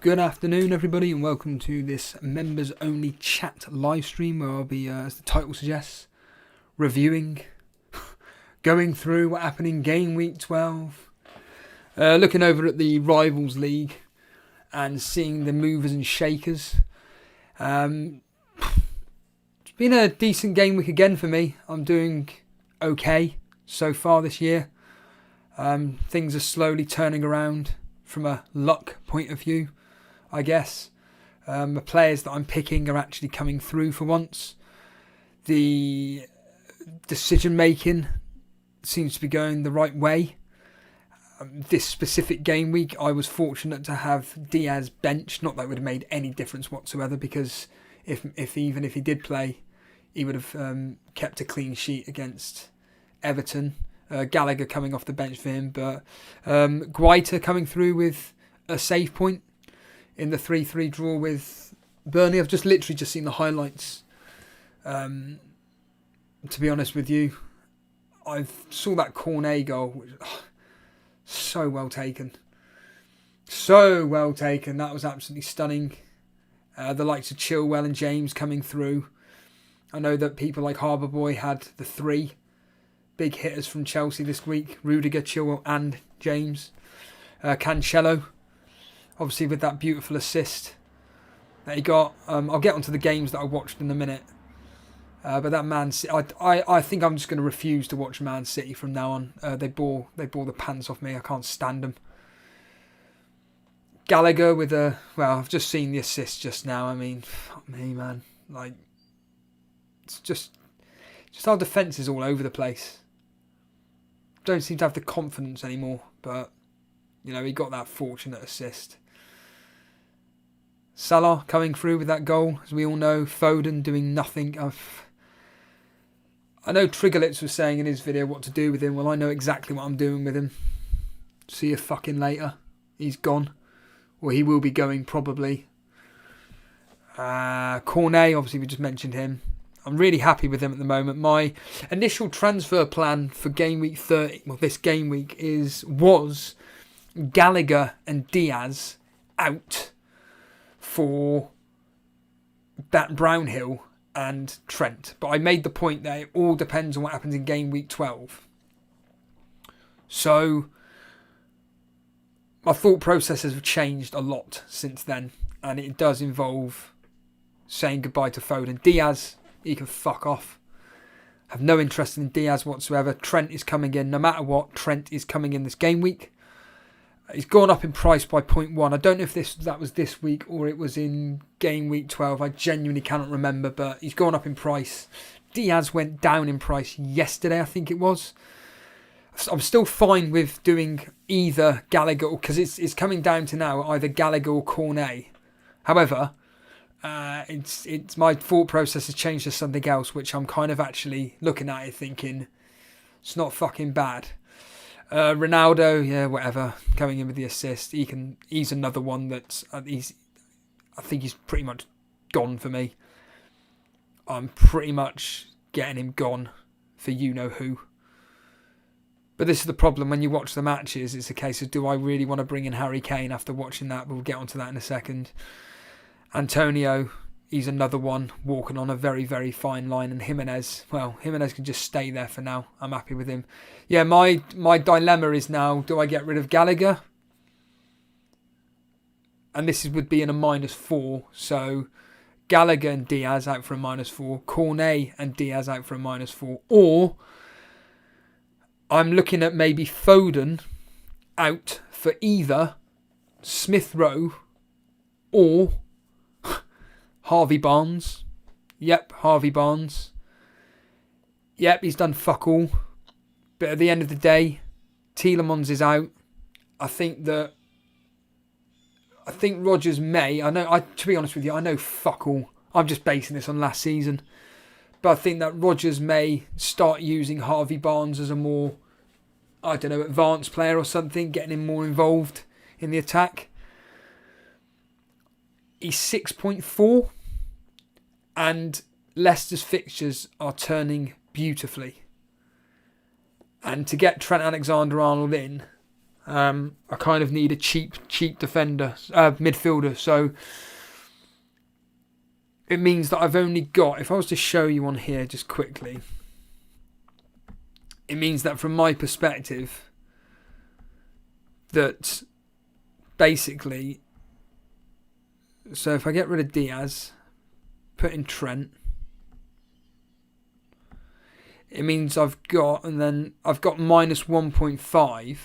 Good afternoon, everybody, and welcome to this members-only chat live stream where I'll be, as the title suggests, reviewing, going through what happened in Game Week 12, looking over at the Rivals League and seeing the movers and shakers. It's been a decent game week again for me. I'm doing okay so far this year. Things are slowly turning around from a luck point of view, I guess. The players that I'm picking are actually coming through for once. The decision making seems to be going the right way. This specific game week, I was fortunate to have Diaz benched. Not that it would have made any difference whatsoever, because even if he did play, he would have kept a clean sheet against Everton. Gallagher coming off the bench for him, but Guaita coming through with a save point in the 3-3 draw with Burnley. I've literally just seen the highlights. To be honest with you, I saw that Cornet goal, which, so well taken. So well taken. That was absolutely stunning. The likes of Chilwell and James coming through. I know that people like Harbour Boy had the three big hitters from Chelsea this week: Rudiger, Chilwell and James. Cancelo, obviously with that beautiful assist that he got. I'll get onto the games that I watched in a minute. But that Man City, I think I'm just going to refuse to watch Man City from now on. They bore the pants off me. I can't stand them. Gallagher with I've just seen the assist just now. I mean, fuck me, man. Like, it's just our defence is all over the place. Don't seem to have the confidence anymore, but he got that fortunate assist. Salah coming through with that goal, as we all know. Foden doing nothing. I know Triggerlitz was saying in his video what to do with him. Well, I know exactly what I'm doing with him. See you fucking later. He's gone. Or he will be going, probably. Cornet, obviously we just mentioned him. I'm really happy with him at the moment. My initial transfer plan for Game Week 30, this game week, was Gallagher and Diaz out for that Brownhill and Trent. But I made the point that it all depends on what happens in Game Week 12. So my thought processes have changed a lot since then. And it does involve saying goodbye to Foden. Diaz, he can fuck off. I have no interest in Diaz whatsoever. Trent is coming in. No matter what, Trent is coming in this game week. He's gone up in price by 0.1. I don't know if that was this week or it was in Game Week 12. I genuinely cannot remember, but he's gone up in price. Diaz went down in price yesterday, I think it was. I'm still fine with doing either Gallagher, because it's coming down to now either Gallagher or Cornet. However, it's my thought process has changed to something else, which I'm kind of actually looking at it thinking it's not fucking bad. Ronaldo, yeah, whatever, coming in with the assist. He's another one that's I think he's pretty much gone for me. I'm pretty much getting him gone for you know who. But this is the problem when you watch the matches. It's a case of, do I really want to bring in Harry Kane after watching that? We'll get onto that in a second. Antonio, he's another one walking on a very, very fine line. And Jimenez can just stay there for now. I'm happy with him. Yeah, my dilemma is now, do I get rid of Gallagher? And this would be in a -4. So Gallagher and Diaz out for a -4. Cornet and Diaz out for a -4. Or I'm looking at maybe Foden out for either Smith Rowe or Harvey Barnes. Yep, Harvey Barnes. Yep, he's done fuck all. But at the end of the day, Tielemans is out. I think Rodgers may. To be honest with you, I know fuck all. I'm just basing this on last season. But I think that Rodgers may start using Harvey Barnes as a more, advanced player or something, getting him more involved in the attack. He's 6.4, and Leicester's fixtures are turning beautifully. And to get Trent Alexander-Arnold in, I kind of need a cheap defender, midfielder. So it means that I've only got, if I was to show you on here just quickly, it means that from my perspective, that basically, so if I get rid of Diaz, put in Trent, it means I've got minus 1.5.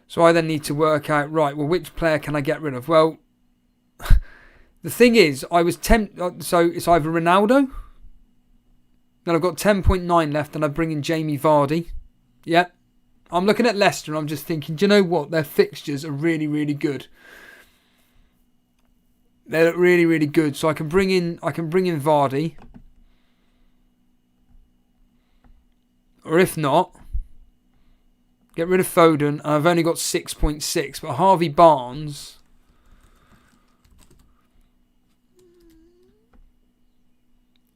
So I then need to work out, right, well, which player can I get rid of? Well, the thing is, I was tempted, so it's either Ronaldo, then I've got 10.9 left, and I bring in Jamie Vardy. Yep. I'm looking at Leicester, and I'm just thinking, do you know what? Their fixtures are really, really good. They look really, really good. So I can bring in Vardy. Or if not, get rid of Foden. I've only got 6.6, but Harvey Barnes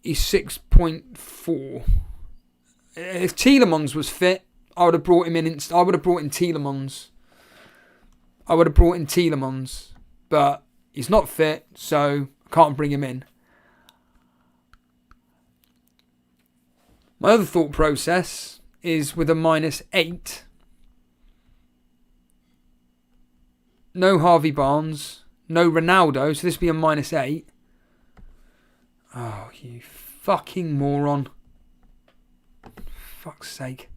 is 6.4. If Tielemans was fit, I would have brought him in. I would have brought in Tielemans. But he's not fit, so I can't bring him in. My other thought process is with a -8. No Harvey Barnes. No Ronaldo. So this would be a -8. Oh, you fucking moron. Fuck's sake.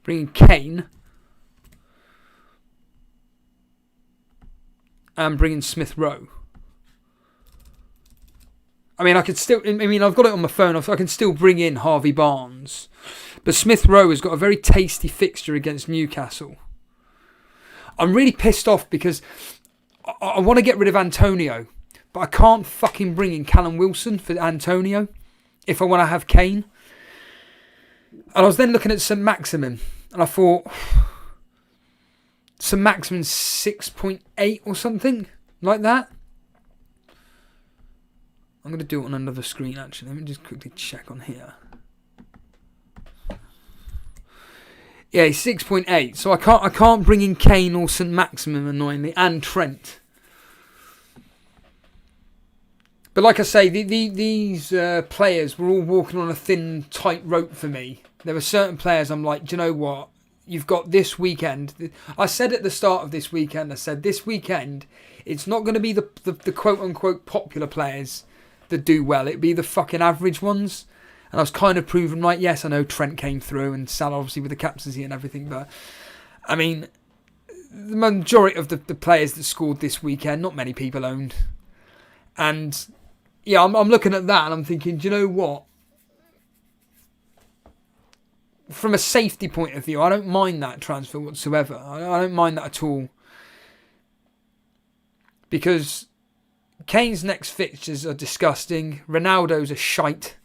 Bringing Kane. And bringing Smith Rowe. I mean, I've got it on my phone. I can still bring in Harvey Barnes. But Smith Rowe has got a very tasty fixture against Newcastle. I'm really pissed off because I want to get rid of Antonio. But I can't fucking bring in Callum Wilson for Antonio if I want to have Kane. And I was then looking at St. Maximin. And I thought, St. Maximin's 6.8 or something like that. I'm going to do it on another screen, actually. Let me just quickly check on here. Yeah, he's 6.8. So I can't bring in Kane or St. Maximin, annoyingly, and Trent. But like I say, these players were all walking on a thin, tight rope for me. There were certain players I'm like, do you know what? You've got this weekend. I said at the start of this weekend, I said this weekend, it's not going to be the quote-unquote popular players that do well. It'd be the fucking average ones. And I was kind of proven right. Yes, I know Trent came through and Salah obviously with the captaincy and everything. But, I mean, the majority of the players that scored this weekend, not many people owned. And, yeah, I'm looking at that and I'm thinking, do you know what? From a safety point of view, I don't mind that transfer whatsoever. I don't mind that at all. Because Kane's next fixtures are disgusting. Ronaldo's a shite.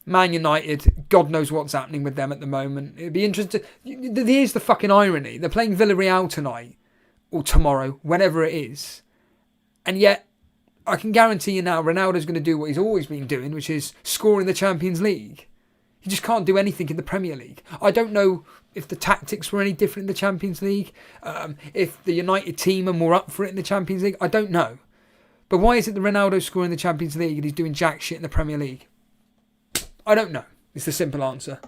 Man United, God knows what's happening with them at the moment. It'd be interesting. Here's the fucking irony. They're playing Villarreal tonight. Or tomorrow. Whenever it is. And yet, I can guarantee you now, Ronaldo's going to do what he's always been doing, which is score in the Champions League. He just can't do anything in the Premier League. I don't know if the tactics were any different in the Champions League. If the United team are more up for it in the Champions League. I don't know. But why is it that Ronaldo's scoring in the Champions League and he's doing jack shit in the Premier League? I don't know. It's the simple answer.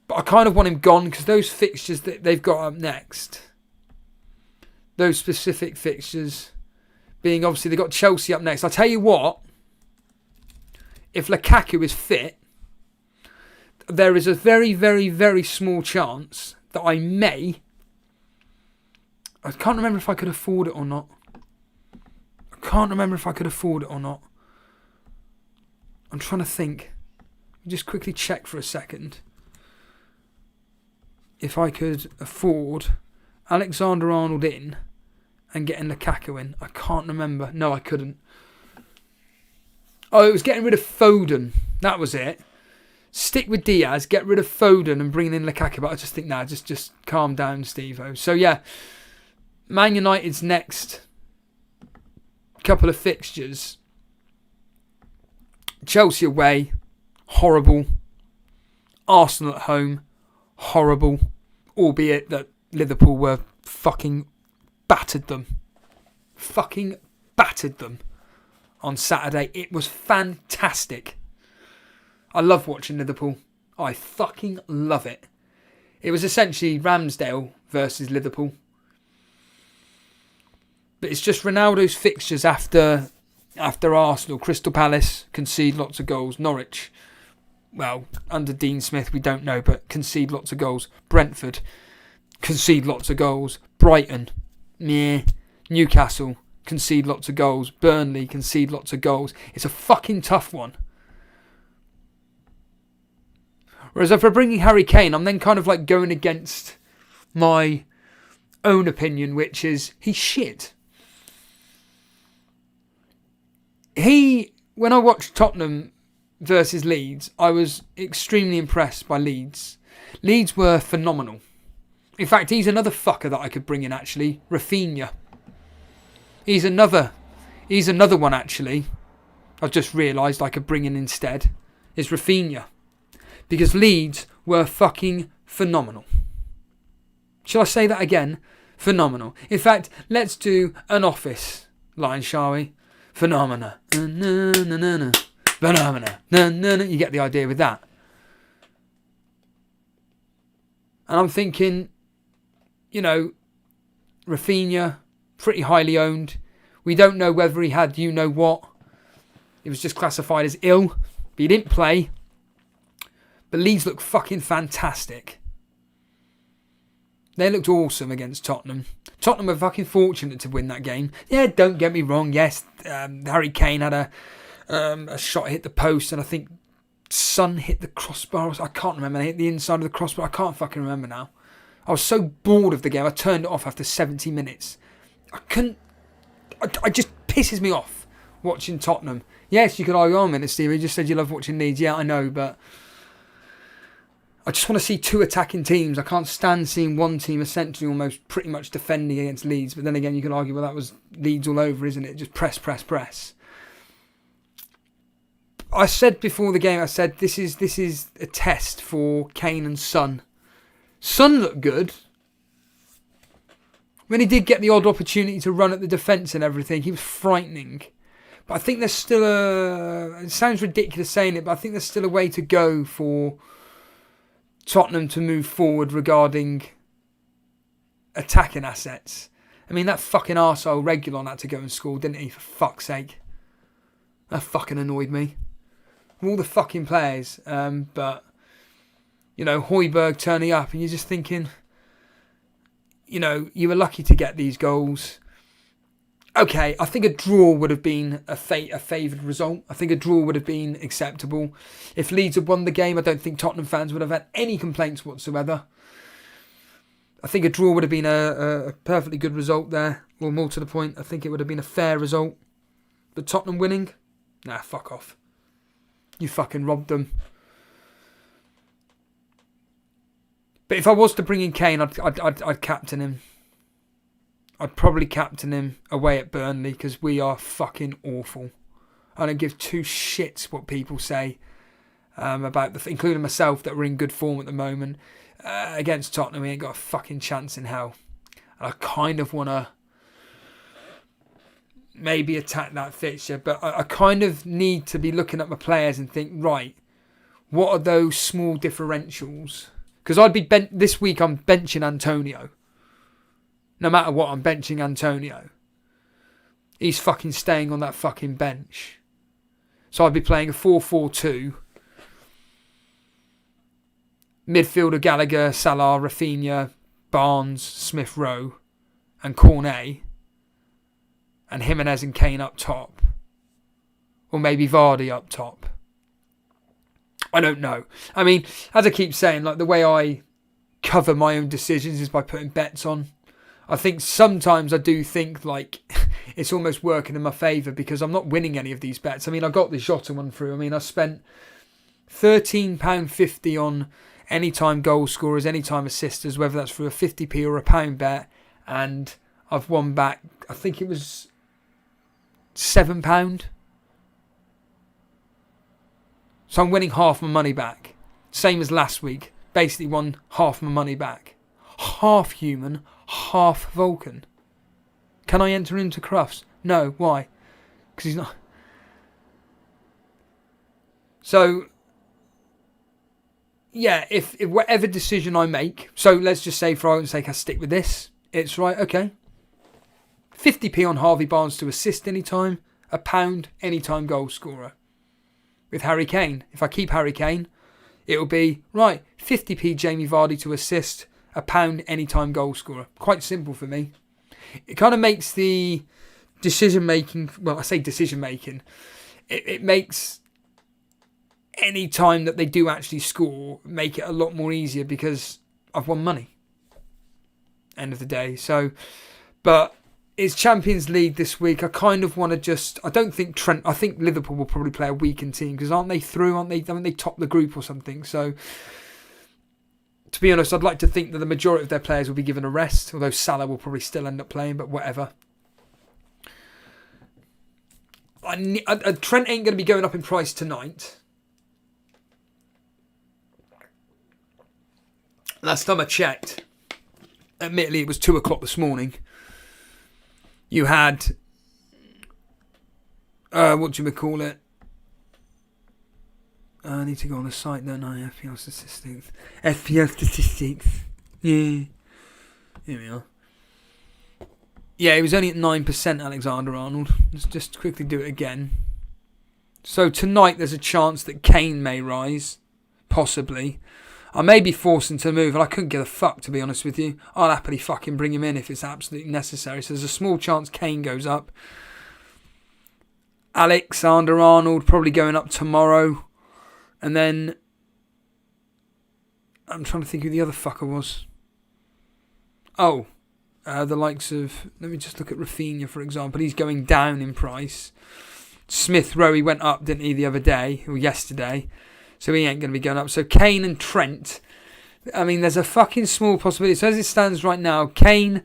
But I kind of want him gone because those fixtures that they've got up next, those specific fixtures, being obviously they've got Chelsea up next. I'll tell you what, if Lukaku is fit, there is a very, very, very small chance that I can't remember if I could afford it or not. I'm trying to think. Just quickly check for a second. If I could afford Alexander-Arnold in and getting Lukaku in. I can't remember. No, I couldn't. Oh, it was getting rid of Foden. That was it. Stick with Diaz, get rid of Foden and bring in Lukaku. But I just think, just calm down, Steve-O. So, yeah. Man United's next couple of fixtures Chelsea away, horrible. Arsenal at home, horrible. Albeit that Liverpool were fucking battered them. Fucking battered them on Saturday. It was fantastic. I love watching Liverpool. I fucking love it. It was essentially Ramsdale versus Liverpool. But it's just Ronaldo's fixtures after Arsenal. Crystal Palace concede lots of goals. Norwich, well, under Dean Smith we don't know, but concede lots of goals. Brentford concede lots of goals. Brighton, meh. Newcastle concede lots of goals. Burnley concede lots of goals. It's a fucking tough one. Whereas if we're bringing Harry Kane, I'm then kind of like going against my own opinion, which is he's shit. When I watched Tottenham versus Leeds, I was extremely impressed by Leeds. Leeds were phenomenal. In fact, he's another fucker that I could bring in actually, Rafinha. He's another one actually. I've just realised I could bring in instead is Rafinha. Because Leeds were fucking phenomenal. Shall I say that again? Phenomenal. In fact, let's do an office line, shall we? Phenomena. Phenomena. You get the idea with that. And I'm thinking, Rafinha, pretty highly owned. We don't know whether he had you-know-what. It was just classified as ill. But he didn't play. But Leeds looked fucking fantastic. They looked awesome against Tottenham. Tottenham were fucking fortunate to win that game. Yeah, don't get me wrong. Yes, Harry Kane had a shot hit the post, and I think Son hit the crossbar. I can't remember. They hit the inside of the crossbar. I can't fucking remember now. I was so bored of the game. I turned it off after 70 minutes. It just pisses me off watching Tottenham. Yes, you could argue on minutes, Steve. You just said you love watching Leeds. Yeah, I know, but I just want to see two attacking teams. I can't stand seeing one team essentially almost pretty much defending against Leeds. But then again, you can argue, well, that was Leeds all over, isn't it? Just press, press, press. I said before the game, this is a test for Kane and Son. Son looked good. When he did get the odd opportunity to run at the defence and everything, he was frightening. But I think there's still it sounds ridiculous saying it, but I think there's still a way to go for Tottenham to move forward regarding attacking assets. I mean, that fucking arsehole Reguilon had to go and score, didn't he? For fuck's sake. That fucking annoyed me. All the fucking players. But, Højbjerg turning up and you're just thinking, you were lucky to get these goals. Okay, I think a draw would have been a favoured result. I think a draw would have been acceptable. If Leeds had won the game, I don't think Tottenham fans would have had any complaints whatsoever. I think a draw would have been a perfectly good result there. Or more to the point, I think it would have been a fair result. But Tottenham winning? Nah, fuck off. You fucking robbed them. But if I was to bring in Kane, I'd captain him. I'd probably captain him away at Burnley because we are fucking awful. I don't give two shits what people say about including myself, that we're in good form at the moment. Against Tottenham, we ain't got a fucking chance in hell. And I kind of want to maybe attack that fixture, but I kind of need to be looking at my players and think, right, what are those small differentials? Because this week I'm benching Antonio. No matter what, I'm benching Antonio. He's fucking staying on that fucking bench. So I'd be playing a 4-4-2. Midfielder Gallagher, Salah, Rafinha, Barnes, Smith Rowe, and Cornet. And Jimenez and Kane up top. Or maybe Vardy up top. I don't know. I mean, as I keep saying, like the way I cover my own decisions is by putting bets on. I think sometimes I do think like it's almost working in my favour because I'm not winning any of these bets. I mean, I got the Jota one through. I mean, I spent £13.50 on anytime goal scorers, anytime assisters, whether that's through a 50p or a pound bet. And I've won back, I think it was £7. So I'm winning half my money back. Same as last week. Basically won half my money back. Half human, half Vulcan. Can I enter into Crufts? No. Why? Because he's not. So, yeah, if whatever decision I make, so let's just say for argument's sake I stick with this, it's right, okay. 50p on Harvey Barnes to assist anytime, £1 anytime goal scorer. With Harry Kane, if I keep Harry Kane, it'll be, right, 50p Jamie Vardy to assist, £1 anytime goal scorer. Quite simple for me. It kind of makes the decision making, well, I say decision making, it makes any time that they do actually score, make it a lot more easier because I've won money. End of the day. So, but it's Champions League this week. I kind of want to just, I don't think I think Liverpool will probably play a weakened team because aren't they through? Haven't they topped the group or something? So, to be honest, I'd like to think that the majority of their players will be given a rest, although Salah will probably still end up playing, but whatever. Trent ain't going to be going up in price tonight. Last time I checked, admittedly it was 2 o'clock this morning, you had, what do you call it? I need to go on the site, don't I? FPL statistics. FPL statistics. Yeah. Here we are. Yeah, he was only at 9%, Alexander-Arnold. Let's just quickly do it again. So tonight there's a chance that Kane may rise. Possibly. I may be forced into a move, and I couldn't give a fuck, to be honest with you. I'll happily fucking bring him in if it's absolutely necessary. So there's a small chance Kane goes up. Alexander-Arnold probably going up tomorrow. And then, I'm trying to think who the other fucker was. Oh, the likes of, let me just look at Rafinha, for example. He's going down in price. Smith Rowe, he went up, didn't he, the other day, or yesterday. So he ain't going to be going up. So Kane and Trent, I mean, there's a fucking small possibility. So as it stands right now, Kane,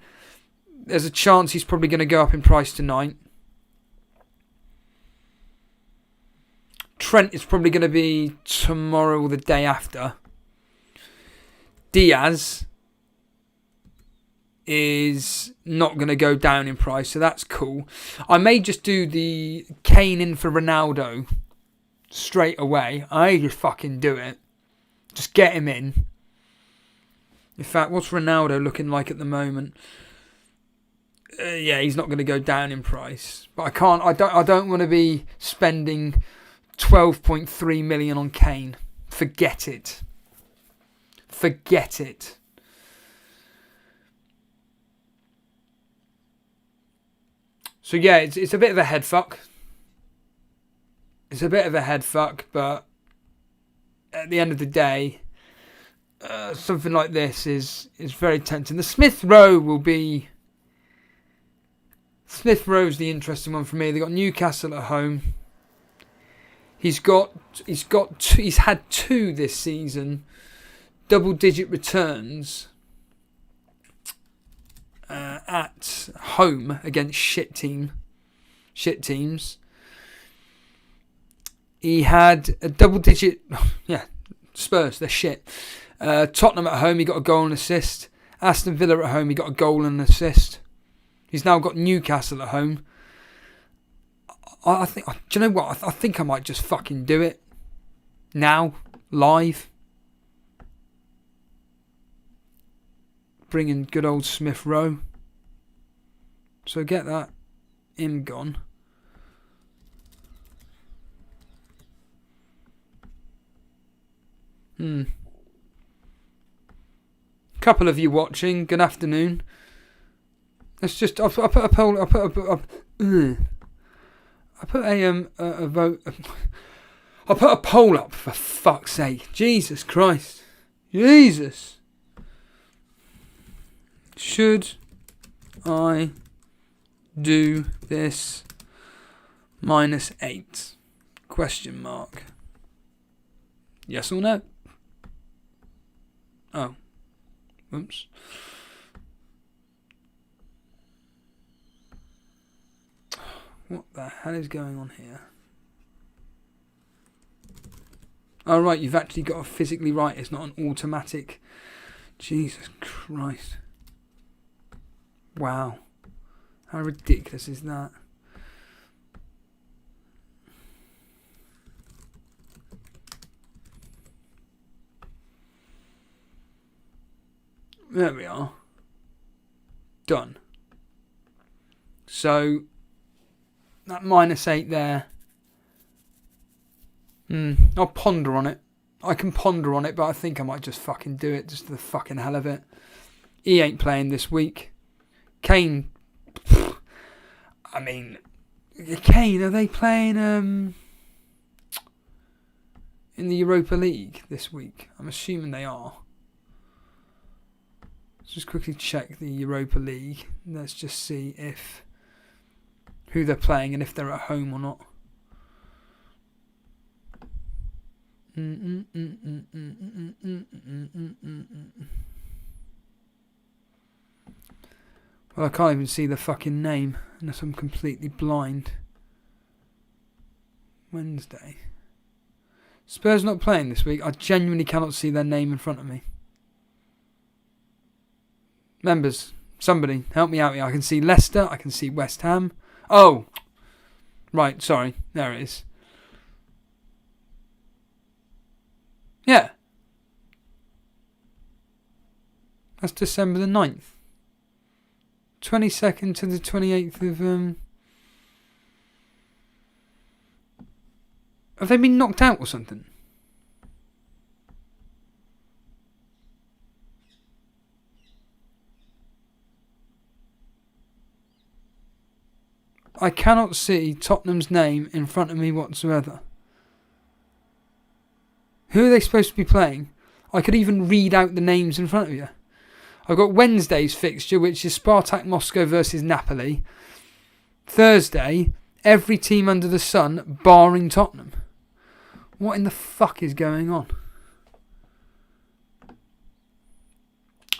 there's a chance he's probably going to go up in price tonight. Trent is probably going to be tomorrow or the day after. Diaz is not going to go down in price, so that's cool. I may just do the Kane in for Ronaldo straight away. I just fucking do it. Just get him in. In fact, what's Ronaldo looking like at the moment? Yeah, he's not going to go down in price. But I can't. I don't want to be spending 12.3 million on Kane. Forget it. Forget it. So yeah, it's a bit of a head fuck. It's a bit of a head fuck, but at the end of the day, something like this is very tempting. The Smith Rowe will be. Smith Rowe's the interesting one for me. They got Newcastle at home. He's had 2 this season, double-digit returns at home against shit teams. He had a double-digit, Spurs, they're shit. Tottenham at home, he got a goal and assist. Aston Villa at home, he got a goal and assist. He's now got Newcastle at home. I think, do you know what? I think I might just fucking do it now, live. Bring in good old Smith Rowe. So get that him gone. Couple of you watching. Good afternoon. Let's just. I'll put a poll. I put a vote. I'll put a poll up, for fuck's sake. Jesus Christ. Jesus. Should I do this -8? Question mark. Yes or no? Oh. Oops. What the hell is going on here? Oh, right, you've actually got to physically write. It's not an automatic. Jesus Christ. Wow. How ridiculous is that? There we are. Done. So, that -8 there. I'll ponder on it. I can ponder on it, but I think I might just fucking do it, just for the fucking hell of it. He ain't playing this week. Kane. I mean, Kane, are they playing in the Europa League this week? I'm assuming they are. Let's just quickly check the Europa League. Let's just see who they're playing and if they're at home or not. Well, I can't even see the fucking name unless I'm completely blind. Wednesday. Spurs not playing this week. I genuinely cannot see their name in front of me. Members, somebody help me out here. I can see Leicester. I can see West Ham. Oh, right. Sorry. There it is. Yeah. That's December the 9th. 22nd to the 28th of... Have they been knocked out or something? I cannot see Tottenham's name in front of me whatsoever. Who are they supposed to be playing? I could even read out the names in front of you. I've got Wednesday's fixture, which is Spartak Moscow versus Napoli. Thursday, every team under the sun, barring Tottenham. What in the fuck is going on?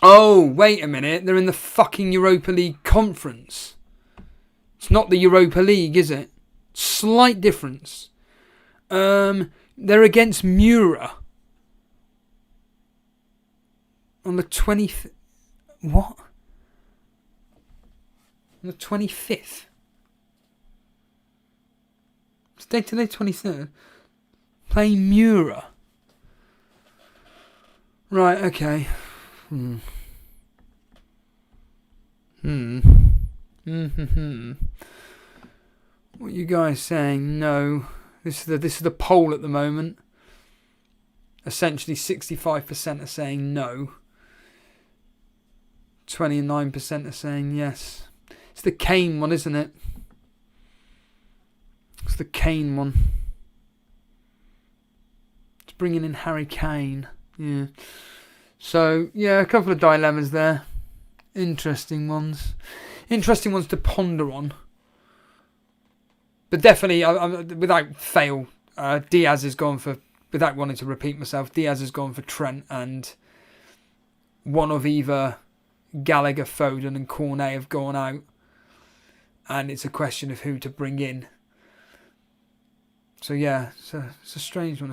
Oh, wait a minute. They're in the fucking Europa League conference. It's not the Europa League, is it? Slight difference. They're against Mura. On the 20th... What? On the 25th. Today 23rd. Playing Mura. Right, okay. What are you guys saying? No. This is the poll at the moment. Essentially 65% are saying no. 29% are saying yes. It's the Kane one, isn't it? It's the Kane one. It's bringing in Harry Kane. Yeah. So, yeah, a couple of dilemmas there. Interesting ones. Interesting ones to ponder on. But definitely, without fail, Diaz has gone for, without wanting to repeat myself, Diaz has gone for Trent, and one of either Gallagher, Foden and Cornet have gone out, and it's a question of who to bring in. So yeah, it's a strange one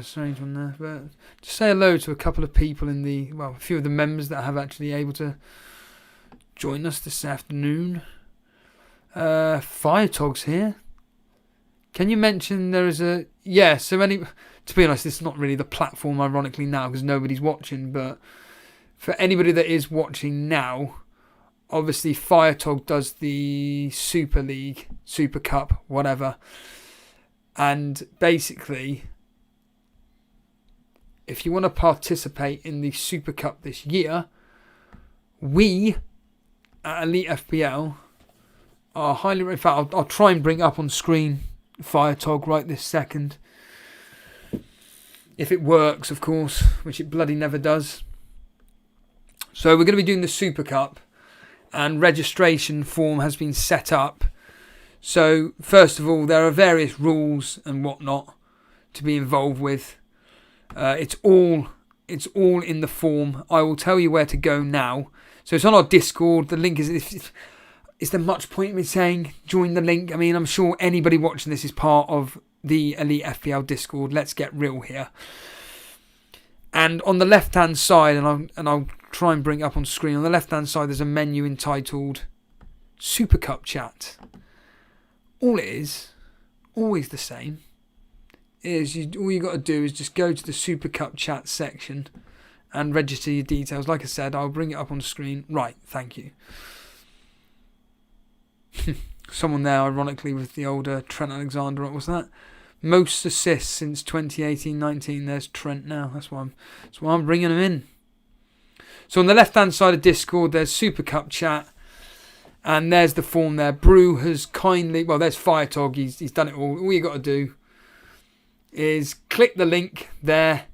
there. But just say hello to a couple of people a few of the members that have actually able to join us this afternoon. Firetog's here. Can you mention there is a... Yeah, so to be honest, this is not really the platform, ironically, now, because nobody's watching, but for anybody that is watching now, obviously Firetog does the Super League, Super Cup, whatever. And basically, if you want to participate in the Super Cup this year, we at Elite FPL are highly... In fact, I'll try and bring it up on screen, Firetog, right this second. If it works, of course, which it bloody never does. So we're going to be doing the Super Cup, and registration form has been set up. So first of all, there are various rules and whatnot to be involved with. It's all in the form. I will tell you where to go now. So it's on our Discord. The link is... Is there much point in me saying join the link? I mean, I'm sure anybody watching this is part of the Elite FPL Discord. Let's get real here. And on the left-hand side, and I'll try and bring it up on screen. On the left-hand side, there's a menu entitled Super Cup Chat. All it is, always the same, is all you got to do is just go to the Super Cup Chat section and register your details. Like I said, I'll bring it up on screen. Right, thank you. Someone there, ironically, with the older Trent Alexander. What was that? Most assists since 2018-19. There's Trent now. That's why I'm bringing him in. So on the left-hand side of Discord, there's Super Cup Chat. And there's the form there. Brew has kindly... Well, there's Firetog. He's done it all. All you got to do is click the link there.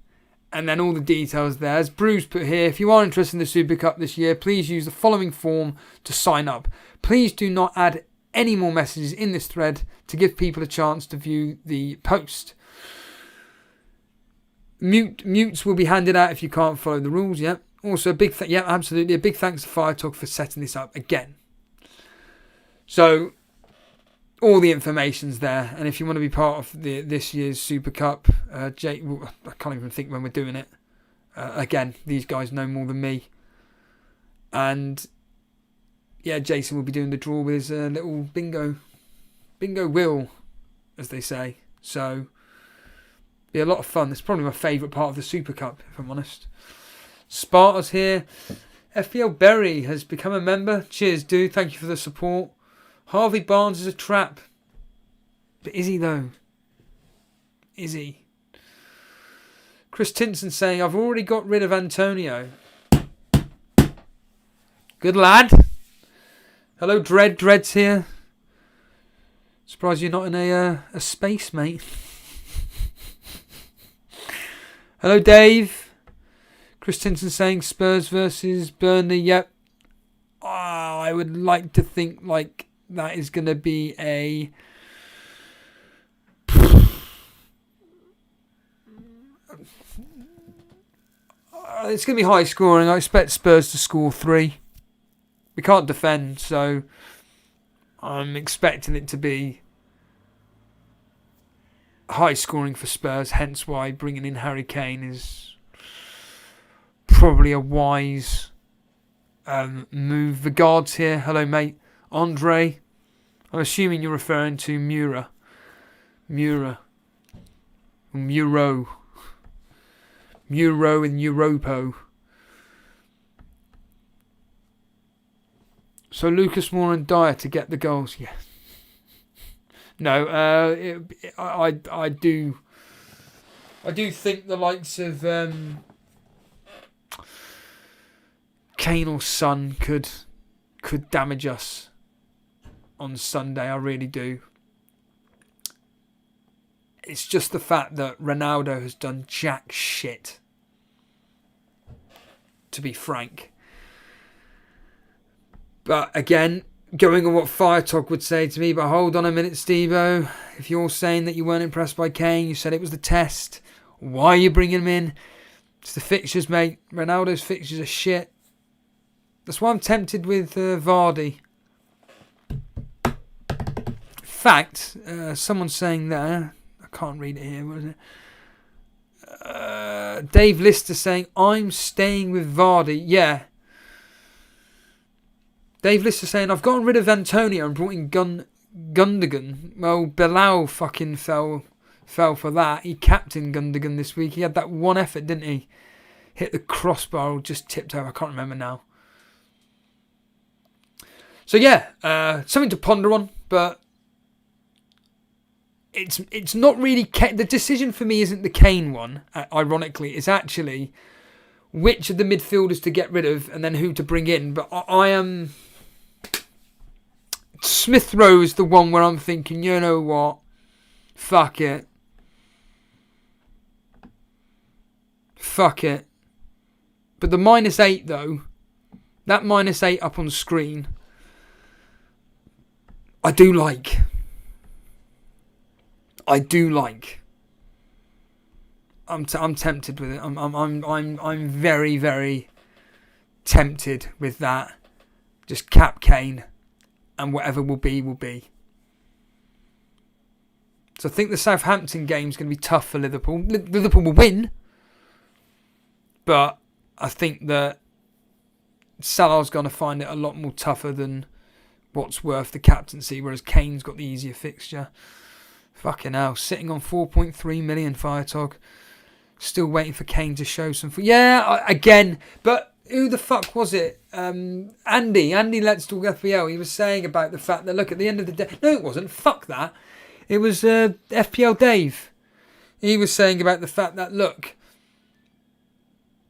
And then all the details there. As Brew's put here, if you are interested in the Super Cup this year, please use the following form to sign up. Please do not add any more messages in this thread to give people a chance to view the post. Mutes will be handed out if you can't follow the rules. Yep. Also, a big thanks to Firetalk for setting this up again. So, all the information's there, and if you want to be part of this year's Super Cup, Jake, I can't even think when we're doing it. Again, these guys know more than me, and yeah, Jason will be doing the draw with his little bingo wheel, as they say. So, be a lot of fun. It's probably my favourite part of the Super Cup, if I'm honest. Sparta's here. FPL Berry has become a member. Cheers, dude. Thank you for the support. Harvey Barnes is a trap. But is he, though? Is he? Chris Tinson saying, I've already got rid of Antonio. Good lad. Hello, Dread. Dread's here. Surprised you're not in a space, mate. Hello, Dave. Chris Tinson saying Spurs versus Burnley. Yep. Oh, I would like to think like that is going to be a... It's going to be high scoring. I expect Spurs to score 3. We can't defend, so I'm expecting it to be high scoring for Spurs. Hence why bringing in Harry Kane is probably a wise move. The guards here. Hello, mate. Andre. I'm assuming you're referring to Mura. Muro and Europo. So Lucas Moore and Dyer to get the goals. Yeah. No, I do think the likes of Kane or Son could damage us on Sunday. I really do. It's just the fact that Ronaldo has done jack shit, to be frank. But again, going on what Firetalk would say to me, but hold on a minute, Steve-O. If you're saying that you weren't impressed by Kane, you said it was the test. Why are you bringing him in? It's the fixtures, mate. Ronaldo's fixtures are shit. That's why I'm tempted with Vardy. In fact, someone's saying there, I can't read it here, what is it? Dave Lister saying, I'm staying with Vardy. Yeah. Dave Lister saying, I've gotten rid of Antonio and brought in Gundogan. Well, Bilal fucking fell for that. He captained Gundogan this week. He had that one effort, didn't he? Hit the crossbar or just tipped over. I can't remember now. So yeah, something to ponder on, but it's not really... The decision for me isn't the Kane one, ironically. It's actually which of the midfielders to get rid of and then who to bring in. But I am... Smith Rowe is the one where I'm thinking, you know what? Fuck it. Fuck it. But the -8 though, that -8 up on screen, I do like. I'm tempted with it. I'm very, very tempted with that. Just cap Kane, and whatever will be, will be. So I think the Southampton game is going to be tough for Liverpool. Liverpool will win, But I think that Salah's going to find it a lot more tougher than what's worth the captaincy, whereas Kane's got the easier fixture. Fucking hell. Sitting on 4.3 million, Firetog. Still waiting for Kane to show some... again, but who the fuck was it? Andy Let's Talk FPL. He was saying about the fact that, look, at the end of the day... No, it wasn't. Fuck that. It was FPL Dave. He was saying about the fact that, look,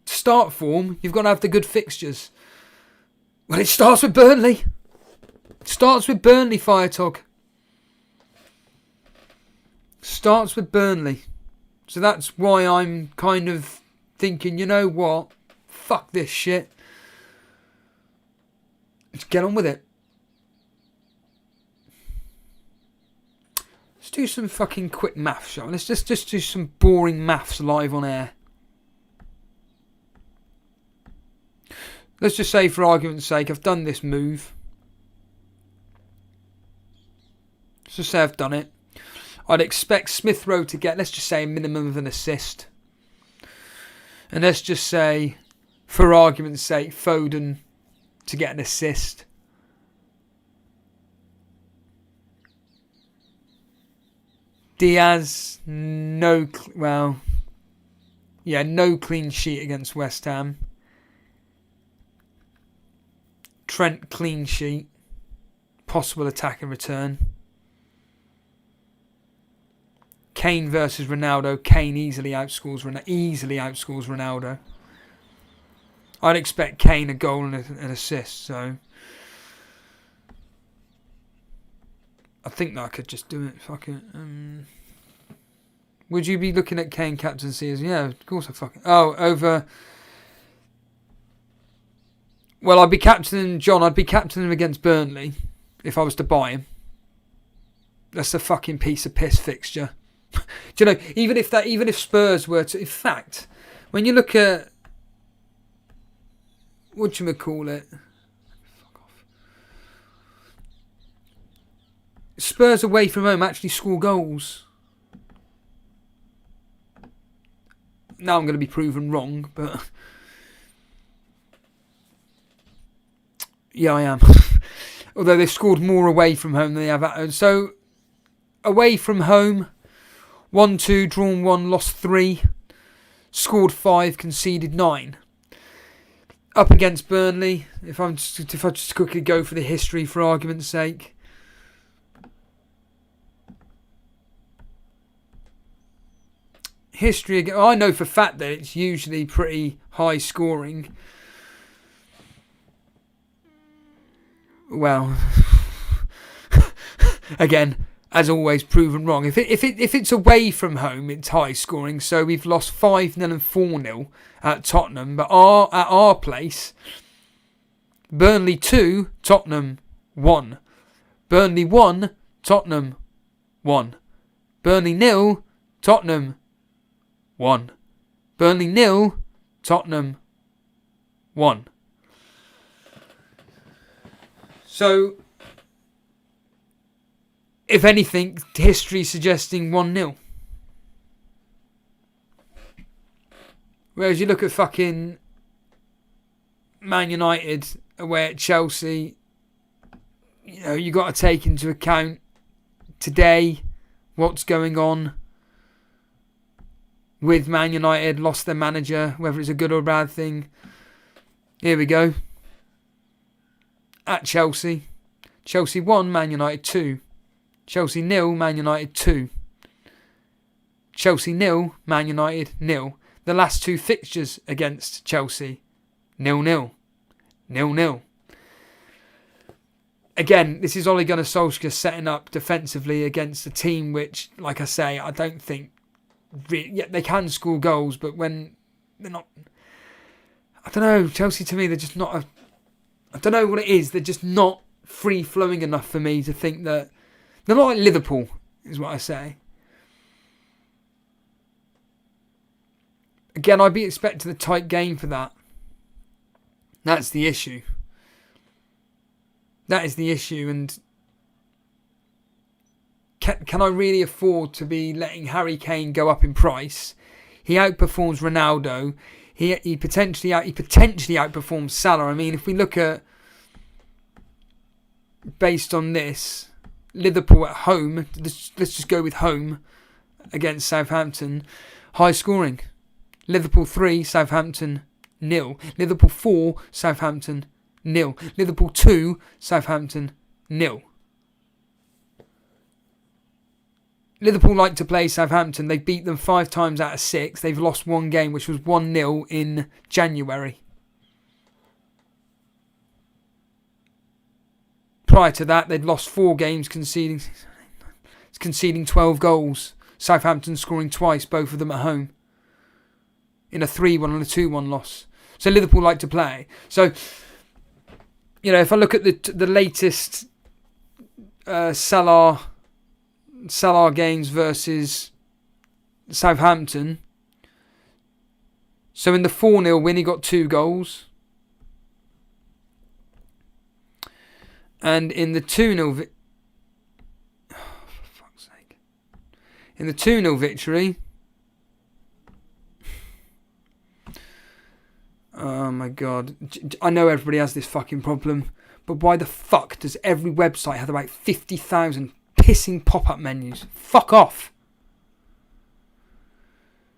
start form, you've got to have the good fixtures. Well, it starts with Burnley. It starts with Burnley, Firetog. Starts with Burnley. So that's why I'm kind of thinking, you know what? Fuck this shit. Let's get on with it. Let's do some fucking quick maths, shall we? Let's just do some boring maths live on air. Let's just say, for argument's sake, I've done this move. Let's just say I've done it. I'd expect Smith Rowe to get, let's just say, a minimum of an assist. And let's just say, for argument's sake, Foden to get an assist. Diaz, no clean sheet against West Ham. Trent, clean sheet. Possible attack and return. Kane versus Ronaldo. Kane easily outscores Ronaldo. I'd expect Kane a goal and an assist, so I think that I could just do it. Fuck it. Would you be looking at Kane captaincy as... Yeah, of course I fucking... Oh, over... Well, I'd be captaining him against Burnley if I was to buy him. That's a fucking piece of piss fixture. Do you know, even if Spurs were to... In fact, when you look at... Whatchamacallit? Fuck off. Spurs away from home actually score goals. Now I'm going to be proven wrong, but... Yeah, I am. Although they've scored more away from home than they have at home. So, away from home, 1-2, drawn 1, lost 3, scored 5, conceded 9. Up against Burnley, if I just quickly go for the history for argument's sake. History again. I know for a fact that it's usually pretty high scoring. Well, again, as always, proven wrong. If it's away from home, it's high scoring. So we've lost 5-0 and 4-0 at Tottenham, but at our place, Burnley 2, Tottenham 1. Burnley 1, Tottenham 1. Burnley 0, Tottenham 1. Burnley 0, Tottenham 1. So, if anything, history suggesting 1-0. Whereas you look at fucking Man United away at Chelsea, you know, you got to take into account today what's going on with Man United, lost their manager, whether it's a good or bad thing. Here we go. At Chelsea. Chelsea 1, Man United 2. Chelsea 0, Man United 2. Chelsea 0, Man United 0. The last 2 fixtures against Chelsea, 0-0. 0-0. Again, this is Ole Gunnar Solskjaer setting up defensively against a team which, like I say, I don't think... they can score goals, but when they're not... I don't know, Chelsea to me, they're just not a... I don't know what it is. They're just not free-flowing enough for me to think that... They're not like Liverpool, is what I say. Again, I'd be expecting a tight game for that. That's the issue. That is the issue. And can I really afford to be letting Harry Kane go up in price? He outperforms Ronaldo. he potentially outperforms Salah. I mean, if we look at, based on this, Liverpool at home, let's just go with home against Southampton, high scoring. Liverpool 3, Southampton 0. Liverpool 4, Southampton 0. Liverpool 2, Southampton 0. Liverpool like to play Southampton. They beat them 5 times out of 6. They've lost one game, which was 1-0 in January. Prior to that, they'd lost 4 games, conceding 12 goals. Southampton scoring twice, both of them at home, in a 3-1 and a 2-1 loss. So Liverpool like to play. So, you know, if I look at the latest Salah games versus Southampton. So in the 4-0 win, he got 2 goals. And in the 2-0 for fuck's sake. In the 2-0 victory, oh my god, I know everybody has this fucking problem, but why the fuck does every website have about 50,000 pissing pop-up menus? Fuck off.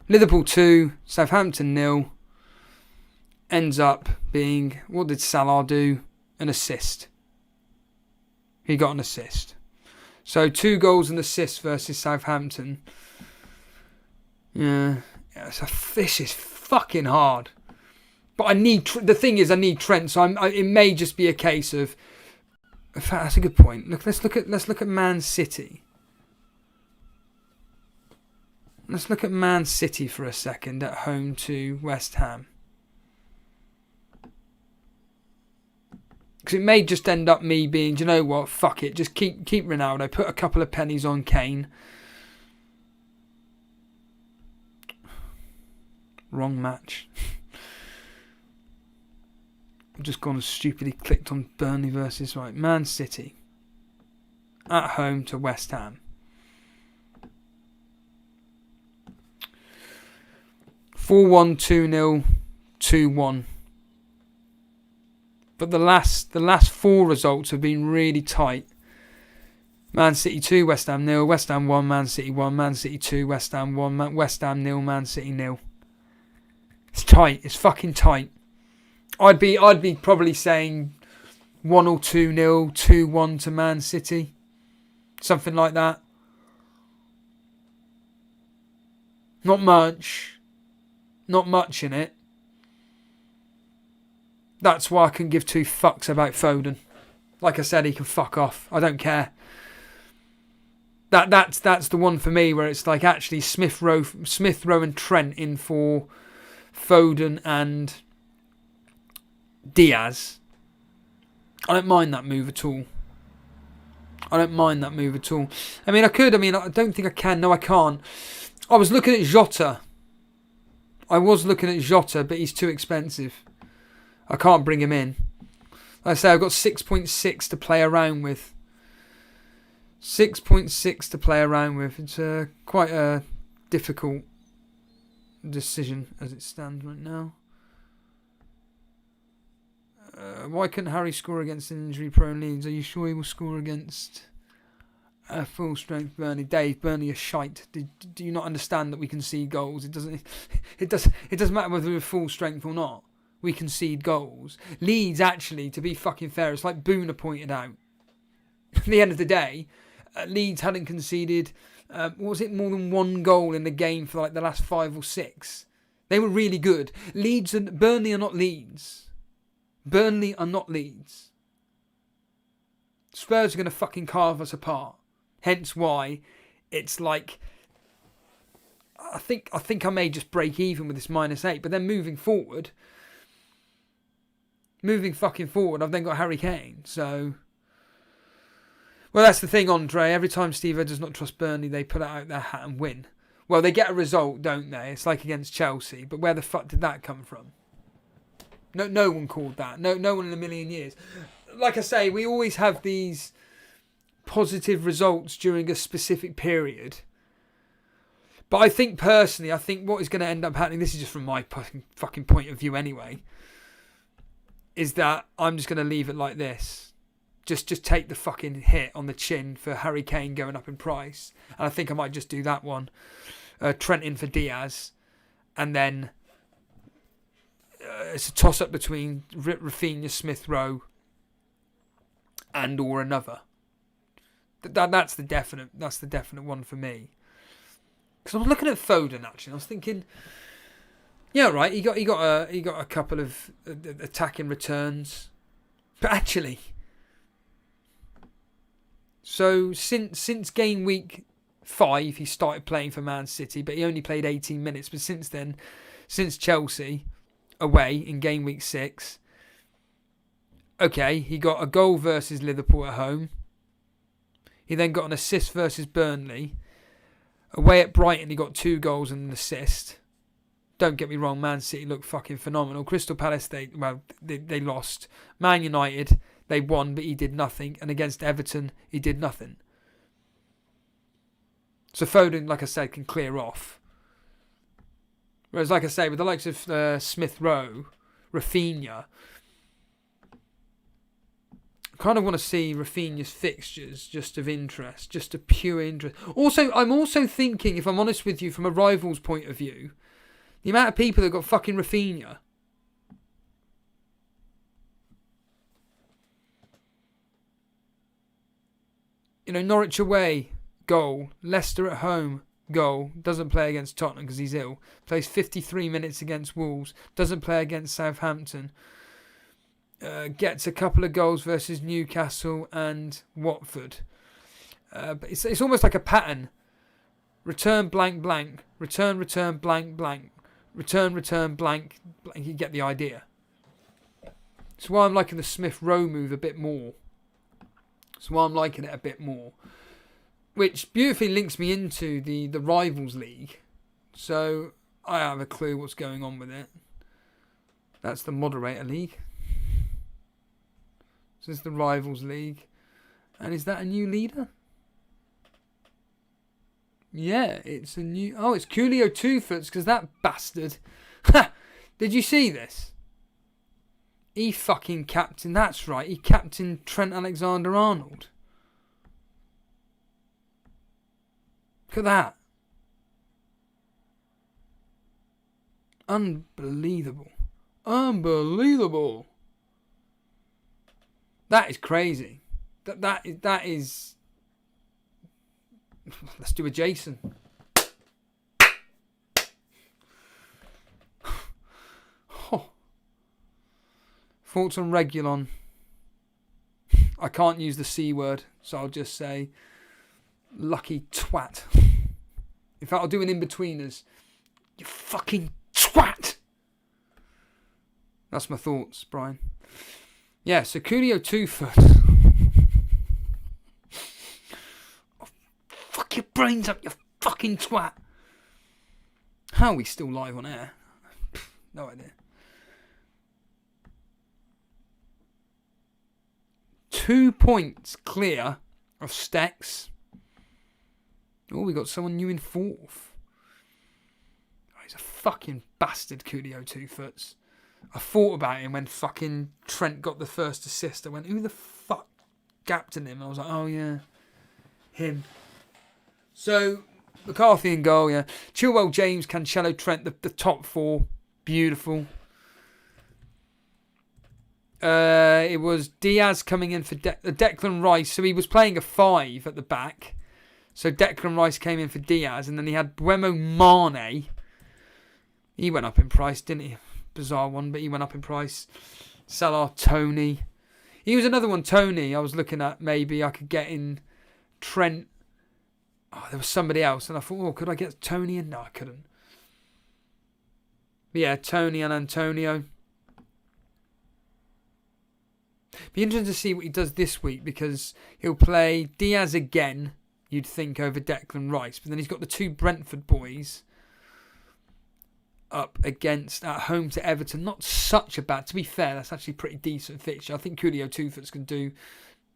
Liverpool 2, Southampton 0, ends up being, what did Salah do? An assist. He got an assist. So 2 goals and assists versus Southampton. Yeah, this is fucking hard. But I need, the thing is, I need Trent, so it may just be a case of, in fact, that's a good point. Let's look at Man City. Let's look at Man City for a second at home to West Ham. Because it may just end up me being, do you know what, fuck it, just keep Ronaldo, put a couple of pennies on Kane. Wrong match. I've just gone and stupidly clicked on Burnley versus, right, Man City. At home to West Ham. 4-1, 2-0, 2-1. But the last 4 results have been really tight. Man City 2, West Ham 0, West Ham 1, Man City 1, Man City 2, West Ham 1, West Ham 0, Man City 0. It's tight. It's fucking tight. I'd be probably saying 1 or 2-0, 2-1 to Man City. Something like that. Not much. Not much in it. That's why I can give 2 fucks about Foden. Like I said, he can fuck off. I don't care. That's the one for me where it's like actually Smith Rowe and Trent in for Foden and Diaz. I don't mind that move at all. I mean, I could. I mean, I don't think I can. No, I can't. I was looking at Jota. But he's too expensive. I can't bring him in. Like I say, I've got 6.6 to play around with. 6.6 to play around with. It's quite a difficult decision as it stands right now. Why couldn't Harry score against an injury-prone Leeds? Are you sure he will score against a full-strength Burnley? Dave, Burnley are shite. Do you not understand that we concede goals? It doesn't matter whether we're full strength or not. We concede goals. Leeds, actually, to be fucking fair, it's like Boona pointed out. At the end of the day, Leeds hadn't conceded, more than 1 goal in the game for like the last 5 or 6. They were really good. Leeds and Burnley are not Leeds. Burnley are not Leeds. Spurs are going to fucking carve us apart. Hence why it's like, I think I may just break even with this -8. But then moving fucking forward, I've then got Harry Kane. So, well, that's the thing, Andre. Every time Steve does not trust Burnley, they pull it out their hat and win. Well, they get a result, don't they? It's like against Chelsea. But where the fuck did that come from? No one called that. No one in a million years. Like I say, we always have these positive results during a specific period. But I think personally, what is going to end up happening, this is just from my fucking point of view anyway, is that I'm just going to leave it like this. Just take the fucking hit on the chin for Harry Kane going up in price. And I think I might just do that one. Trent in for Diaz. And then it's a toss-up between Rafinha, Smith Rowe, and or another. That's the definite one for me. Because I was looking at Foden actually, and I was thinking, yeah, right, he got a couple of attacking returns, but actually, so since game week 5 he started playing for Man City, but he only played 18 minutes. But since then, since Chelsea away in game week 6, okay, he got a goal versus Liverpool at home. He then got an assist versus Burnley. Away at Brighton, he got 2 goals and an assist. Don't get me wrong, Man City looked fucking phenomenal. Crystal Palace, they lost. Man United, they won, but he did nothing. And against Everton, he did nothing. So Foden, like I said, can clear off. Whereas, like I say, with the likes of Smith Rowe, Rafinha, I kind of want to see Rafinha's fixtures just of interest, just a pure interest. Also, I'm also thinking, if I'm honest with you, from a rival's point of view, the amount of people that got fucking Rafinha. You know, Norwich away, goal. Leicester at home, goal. Doesn't play against Tottenham because he's ill. Plays 53 minutes against Wolves. Doesn't play against Southampton. Gets a couple of goals versus Newcastle and Watford. But it's almost like a pattern. Return blank blank. Return blank blank. Return blank blank. You get the idea. That's why I'm liking the Smith Rowe move a bit more. That's why I'm liking it a bit more. Which beautifully links me into the Rivals League. So I have a clue what's going on with it. That's the Moderator League. So it's the Rivals League. And is that a new leader? Yeah, it's a new... Oh, it's Coolio 2-Foots, because that bastard... Ha! Did you see this? He fucking captained... That's right, he captained Trent Alexander-Arnold. Look at that. Unbelievable. Unbelievable. That is crazy. That is. Let's do a Jason. Oh. Thoughts on Regulon? I can't use the C word, so I'll just say lucky twat. In fact, I'll do an in-betweeners. You fucking twat. That's my thoughts, Brian. Yeah, so Coolio 2-Foot. Oh, fuck your brains up, you fucking twat. How are we still live on air? No idea. 2 points clear of Stex. Oh, we got someone new in 4th. Oh, he's a fucking bastard, Coolio 2-Foots. I thought about him when fucking Trent got the first assist. I went, who the fuck captained him? I was like, oh yeah, him. So, McCarthy in goal, yeah. Chilwell, James, Cancelo, Trent, the top 4. Beautiful. It was Diaz coming in for Declan Rice. So he was playing a 5 at the back. So Declan Rice came in for Diaz. And then he had Buemo Mane. He went up in price, didn't he? Bizarre one, but he went up in price. Salah, Tony. He was another one, Tony. I was looking at maybe I could get in Trent. Oh, there was somebody else. And I thought, oh, could I get Tony in? No, I couldn't. But yeah, Tony and Antonio. Be interesting to see what he does this week, because he'll play Diaz again, you'd think, over Declan Rice. But then he's got the 2 Brentford boys up against at home to Everton. Not such a bad, to be fair, that's actually pretty decent fixture. I think Coolio 2-Foots can do.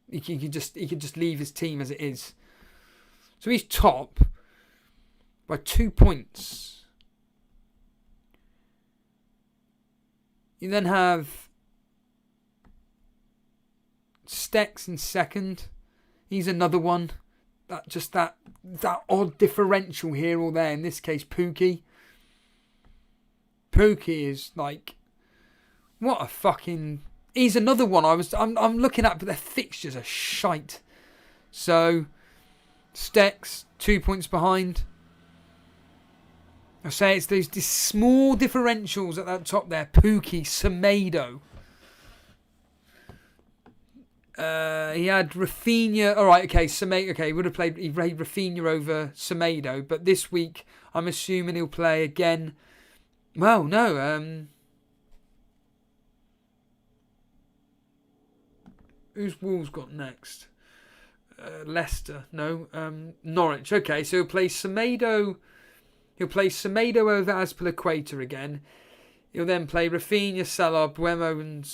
He can just leave his team as it is. So he's top. by 2 points. You then have Stex in second. He's another one. That odd differential here or there. In this case, Pookie. Pookie is like, what a fucking. He's another one. I'm looking at, but their fixtures are shite. So, Stex 2 points behind. I say it's these small differentials at that top there. Pookie, Semedo. He had Rafinha. All right, okay, Semedo. Okay, he played Rafinha over Semedo, but this week I'm assuming he'll play again. Well, no. Who's Wolves got next? Leicester. No. Norwich. Okay, so he'll play Semedo. He'll play Semedo over Azpilicueta again. He'll then play Rafinha, Salah, Buemo and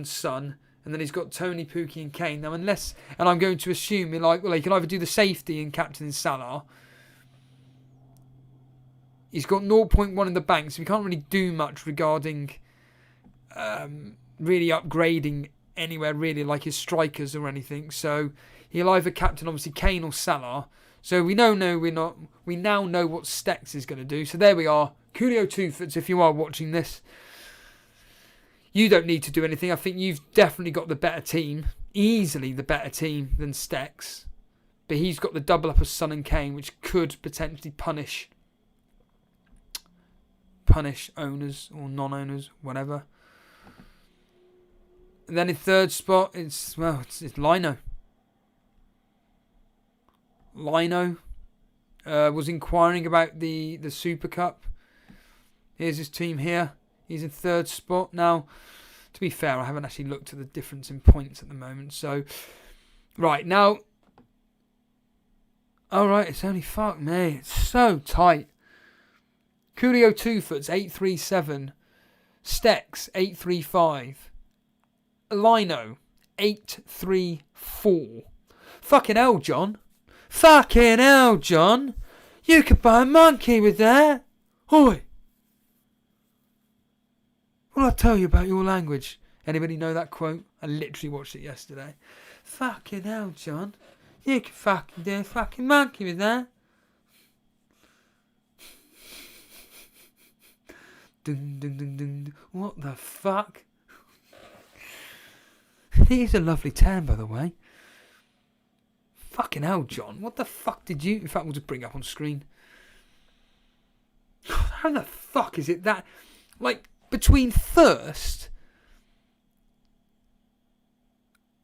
Son. And then he's got Tony, Pookie and Kane. Now, and I'm going to assume he can either do the safety and captain Salah. He's got 0.1 in the bank, so we can't really do much regarding really upgrading anywhere, really, like his strikers or anything. So he'll either captain, obviously, Kane or Salah. So we now know what Stex is going to do. So there we are. Coolio 2foots, if you are watching this. You don't need to do anything. I think you've definitely got the better team. Easily the better team than Stex. But he's got the double up of Son and Kane, which could potentially punish owners or non-owners, whatever. And then in third spot, it's Lino. Lino was inquiring about the Super Cup. Here's his team here. He's in third spot. Now, to be fair, I haven't actually looked at the difference in points at the moment. So, right, now. Alright, it's only, fuck me. It's so tight. Coolio 2foots, 837. Stex, 835. Lino, 834. Fucking hell, John. Fucking hell, John. You could buy a monkey with that. Oi. What'll I tell you about your language? Anybody know that quote? I literally watched it yesterday. Fucking hell, John. You could fucking do a fucking monkey with that. Dun, dun, dun, dun. What the fuck? He's a lovely tan, by the way. Fucking hell, John. What the fuck did you... In fact, we'll just bring it up on screen. How the fuck is it that... Like, between first...